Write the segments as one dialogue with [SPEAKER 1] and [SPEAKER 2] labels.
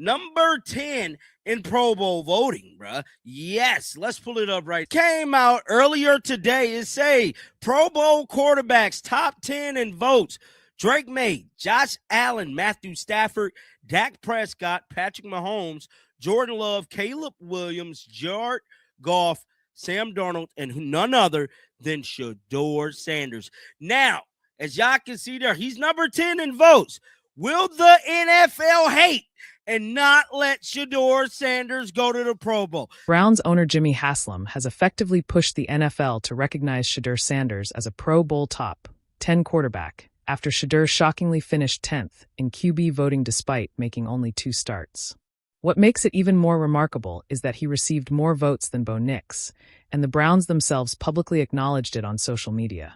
[SPEAKER 1] number 10 in Pro Bowl voting, bruh. Yes, let's pull it up right. Came out earlier today. It say Pro Bowl quarterbacks top 10 in votes. Drake May, Josh Allen, Matthew Stafford, Dak Prescott, Patrick Mahomes, Jordan Love, Caleb Williams, Jared Goff, Sam Darnold, and none other than Shedeur Sanders. Now, as y'all can see there, he's number 10 in votes. Will the NFL hate and not let Shedeur Sanders go to the Pro Bowl?
[SPEAKER 2] Browns owner Jimmy Haslam has effectively pushed the NFL to recognize Shedeur Sanders as a Pro Bowl top 10 quarterback after Shedeur shockingly finished 10th in QB voting despite making only 2 starts. What makes it even more remarkable is that he received more votes than Bo Nix, and the Browns themselves publicly acknowledged it on social media.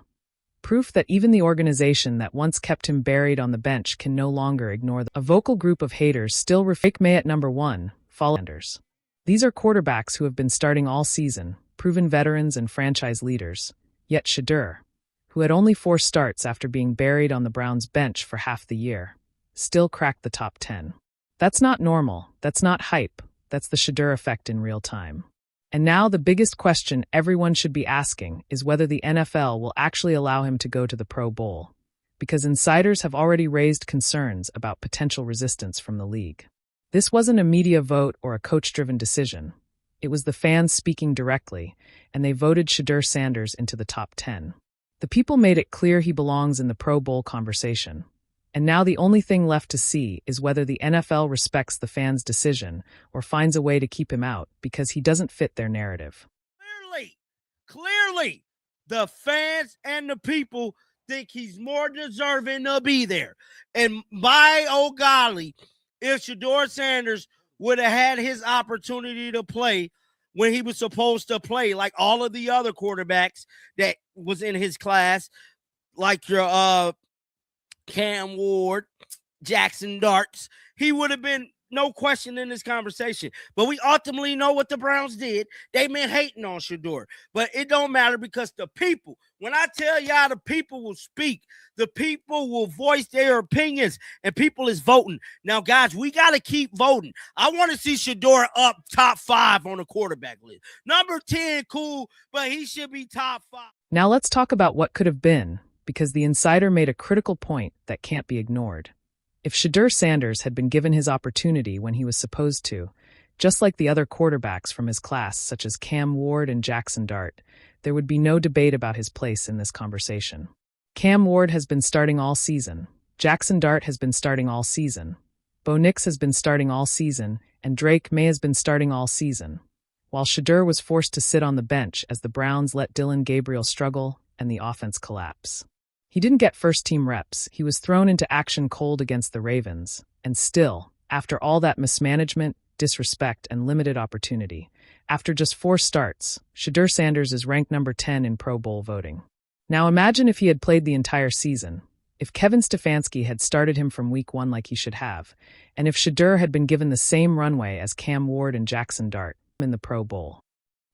[SPEAKER 2] Proof that even the organization that once kept him buried on the bench can no longer ignore a vocal group of haters still Drake May at number 1, follow Sanders. These are quarterbacks who have been starting all season, proven veterans and franchise leaders, yet Shedeur, who had only 4 starts after being buried on the Browns' bench for half the year, still cracked the top 10. That's not normal, that's not hype, that's the Shedeur effect in real time. And now the biggest question everyone should be asking is whether the NFL will actually allow him to go to the Pro Bowl, because insiders have already raised concerns about potential resistance from the league. This wasn't a media vote or a coach-driven decision. It was the fans speaking directly, and they voted Shedeur Sanders into the top 10. The people made it clear he belongs in the Pro Bowl conversation. And now the only thing left to see is whether the NFL respects the fans' decision or finds a way to keep him out because he doesn't fit their narrative.
[SPEAKER 1] Clearly, the fans and the people think he's more deserving to be there. And by oh golly, if Shedeur Sanders would have had his opportunity to play when he was supposed to play, like all of the other quarterbacks that was in his class, like your Cam Ward, Jackson Darts, he would have been no question in this conversation. But we ultimately know what the Browns did. They been hating on Shedeur. But it don't matter because the people, when I tell y'all the people will speak, the people will voice their opinions, and people is voting. Now, guys, we got to keep voting. I want to see Shedeur up top 5 on the quarterback list. Number 10, cool, but he should be top 5.
[SPEAKER 2] Now let's talk about what could have been, because the insider made a critical point that can't be ignored. If Shedeur Sanders had been given his opportunity when he was supposed to, just like the other quarterbacks from his class such as Cam Ward and Jackson Dart, there would be no debate about his place in this conversation. Cam Ward has been starting all season, Jackson Dart has been starting all season, Bo Nix has been starting all season, and Drake May has been starting all season, while Shedeur was forced to sit on the bench as the Browns let Dylan Gabriel struggle and the offense collapse. He didn't get first-team reps. He was thrown into action cold against the Ravens. And still, after all that mismanagement, disrespect, and limited opportunity, after just 4 starts, Shedeur Sanders is ranked number 10 in Pro Bowl voting. Now imagine if he had played the entire season, if Kevin Stefanski had started him from week 1 like he should have, and if Shedeur had been given the same runway as Cam Ward and Jackson Dart in the Pro Bowl.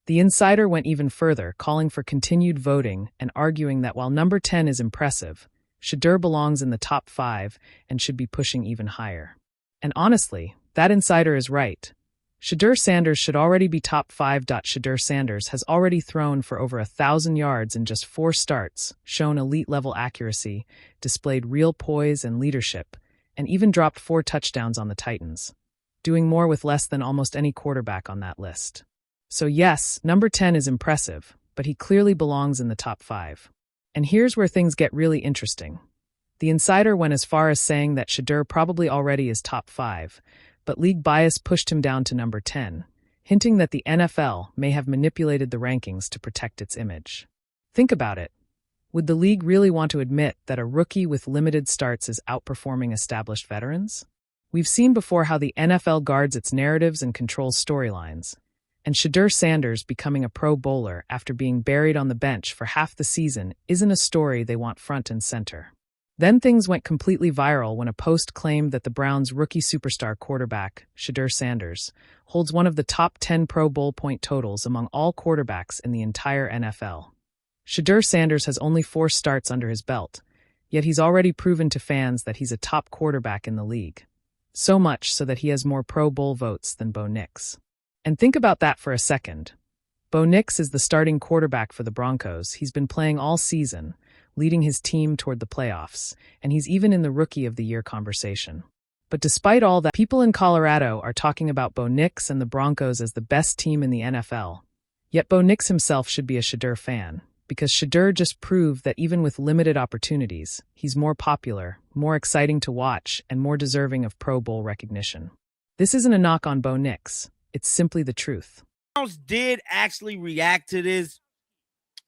[SPEAKER 2] The insider went even further, calling for continued voting and arguing that while number 10 is impressive, Shedeur belongs in the top 5 and should be pushing even higher. And honestly, that insider is right. Shedeur Sanders should already be top 5. Shedeur Sanders has already thrown for over 1,000 yards in just 4 starts, shown elite-level accuracy, displayed real poise and leadership, and even dropped 4 touchdowns on the Titans, doing more with less than almost any quarterback on that list. So yes, number 10 is impressive, but he clearly belongs in the top 5. And here's where things get really interesting. The insider went as far as saying that Shedeur probably already is top 5, but league bias pushed him down to number 10, hinting that the NFL may have manipulated the rankings to protect its image. Think about it. Would the league really want to admit that a rookie with limited starts is outperforming established veterans? We've seen before how the NFL guards its narratives and controls storylines. And Shedeur Sanders becoming a Pro Bowler after being buried on the bench for half the season isn't a story they want front and center. Then things went completely viral when a post claimed that the Browns' rookie superstar quarterback, Shedeur Sanders, holds one of the top 10 Pro Bowl point totals among all quarterbacks in the entire NFL. Shedeur Sanders has only 4 starts under his belt, yet he's already proven to fans that he's a top quarterback in the league. So much so that he has more Pro Bowl votes than Bo Nix. And think about that for a second. Bo Nix is the starting quarterback for the Broncos. He's been playing all season, leading his team toward the playoffs, and he's even in the Rookie of the Year conversation. But despite all that, people in Colorado are talking about Bo Nix and the Broncos as the best team in the NFL. Yet Bo Nix himself should be a Shedeur fan, because Shedeur just proved that even with limited opportunities, he's more popular, more exciting to watch, and more deserving of Pro Bowl recognition. This isn't a knock on Bo Nix. It's simply the truth.
[SPEAKER 1] Browns did actually react to this.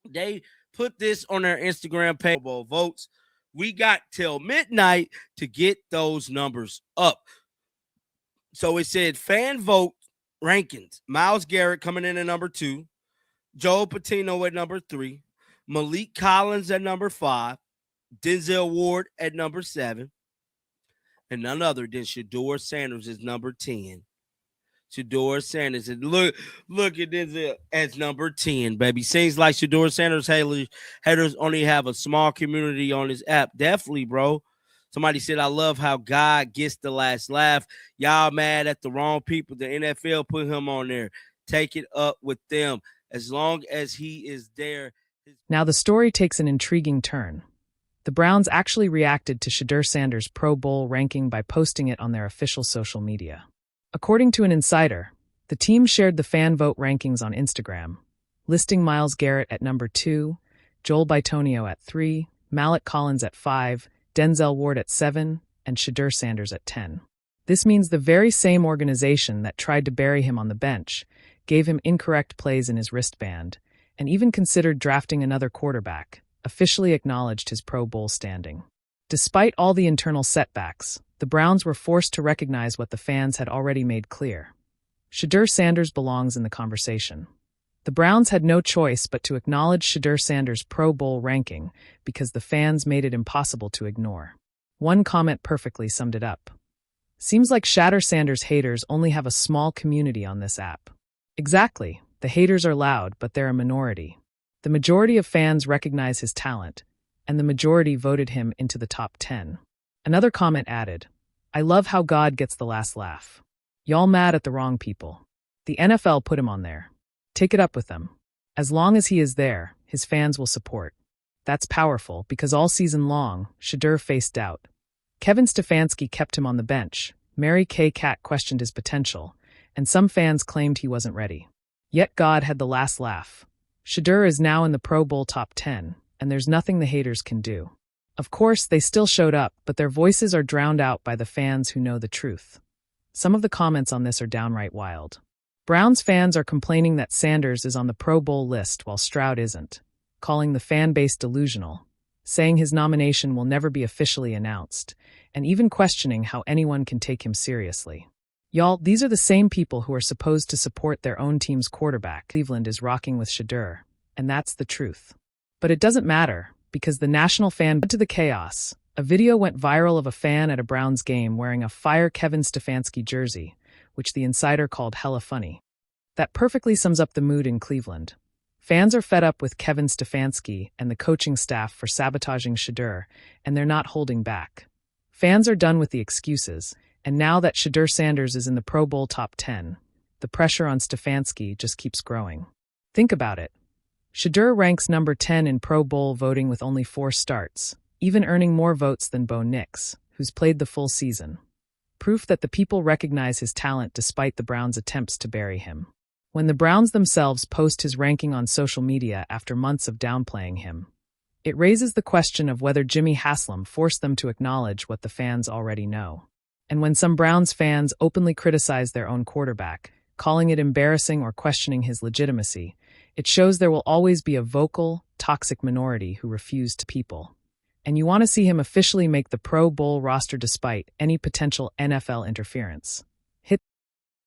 [SPEAKER 1] They put this on their Instagram page. Votes. We got till midnight to get those numbers up. So it said fan vote rankings. Myles Garrett coming in at number 2. Joe Patino at number 3. Malik Collins at number 5. Denzel Ward at number 7. And none other than Shedeur Sanders is number 10. Shedeur Sanders. And look at Denzel as number 10, baby. Seems like Shedeur Sanders haters only have a small community on his app. Definitely, bro. Somebody said, I love how God gets the last laugh. Y'all mad at the wrong people. The NFL put him on there. Take it up with them. As long as he is there.
[SPEAKER 2] Now the story takes an intriguing turn. The Browns actually reacted to Shedeur Sanders' Pro Bowl ranking by posting it on their official social media. According to an insider, the team shared the fan vote rankings on Instagram, listing Myles Garrett at number 2, Joel Bitonio at 3, Malik Collins at 5, Denzel Ward at 7, and Shedeur Sanders at 10. This means the very same organization that tried to bury him on the bench gave him incorrect plays in his wristband, and even considered drafting another quarterback, officially acknowledged his Pro Bowl standing. Despite all the internal setbacks, the Browns were forced to recognize what the fans had already made clear. Shedeur Sanders belongs in the conversation. The Browns had no choice but to acknowledge Shedeur Sanders' Pro Bowl ranking because the fans made it impossible to ignore. One comment perfectly summed it up. Seems like Shedeur Sanders haters only have a small community on this app. Exactly. The haters are loud, but they're a minority. The majority of fans recognize his talent, and the majority voted him into the top 10. Another comment added, I love how God gets the last laugh. Y'all mad at the wrong people. The NFL put him on there. Take it up with them. As long as he is there, his fans will support. That's powerful because all season long, Shedeur faced doubt. Kevin Stefanski kept him on the bench, Mary Kay Cat questioned his potential, and some fans claimed he wasn't ready. Yet God had the last laugh. Shedeur is now in the Pro Bowl top 10, and there's nothing the haters can do. Of course, they still showed up, but their voices are drowned out by the fans who know the truth. Some of the comments on this are downright wild. Browns fans are complaining that Sanders is on the Pro Bowl list while Stroud isn't, calling the fan base delusional, saying his nomination will never be officially announced, and even questioning how anyone can take him seriously. Y'all, these are the same people who are supposed to support their own team's quarterback. Cleveland is rocking with Shedeur, and that's the truth. But it doesn't matter, because the national fan led to the chaos. A video went viral of a fan at a Browns game wearing a Fire Kevin Stefanski jersey, which the insider called hella funny. That perfectly sums up the mood in Cleveland. Fans are fed up with Kevin Stefanski and the coaching staff for sabotaging Shedeur, and they're not holding back. Fans are done with the excuses, and now that Shedeur Sanders is in the Pro Bowl top 10, the pressure on Stefanski just keeps growing. Think about it. Shedeur ranks number 10 in Pro Bowl voting with only 4 starts, even earning more votes than Bo Nix, who's played the full season. Proof that the people recognize his talent despite the Browns' attempts to bury him. When the Browns themselves post his ranking on social media after months of downplaying him, it raises the question of whether Jimmy Haslam forced them to acknowledge what the fans already know. And when some Browns fans openly criticize their own quarterback, calling it embarrassing or questioning his legitimacy, it shows there will always be a vocal, toxic minority who refuse to people. And you want to see him officially make the Pro Bowl roster despite any potential NFL interference.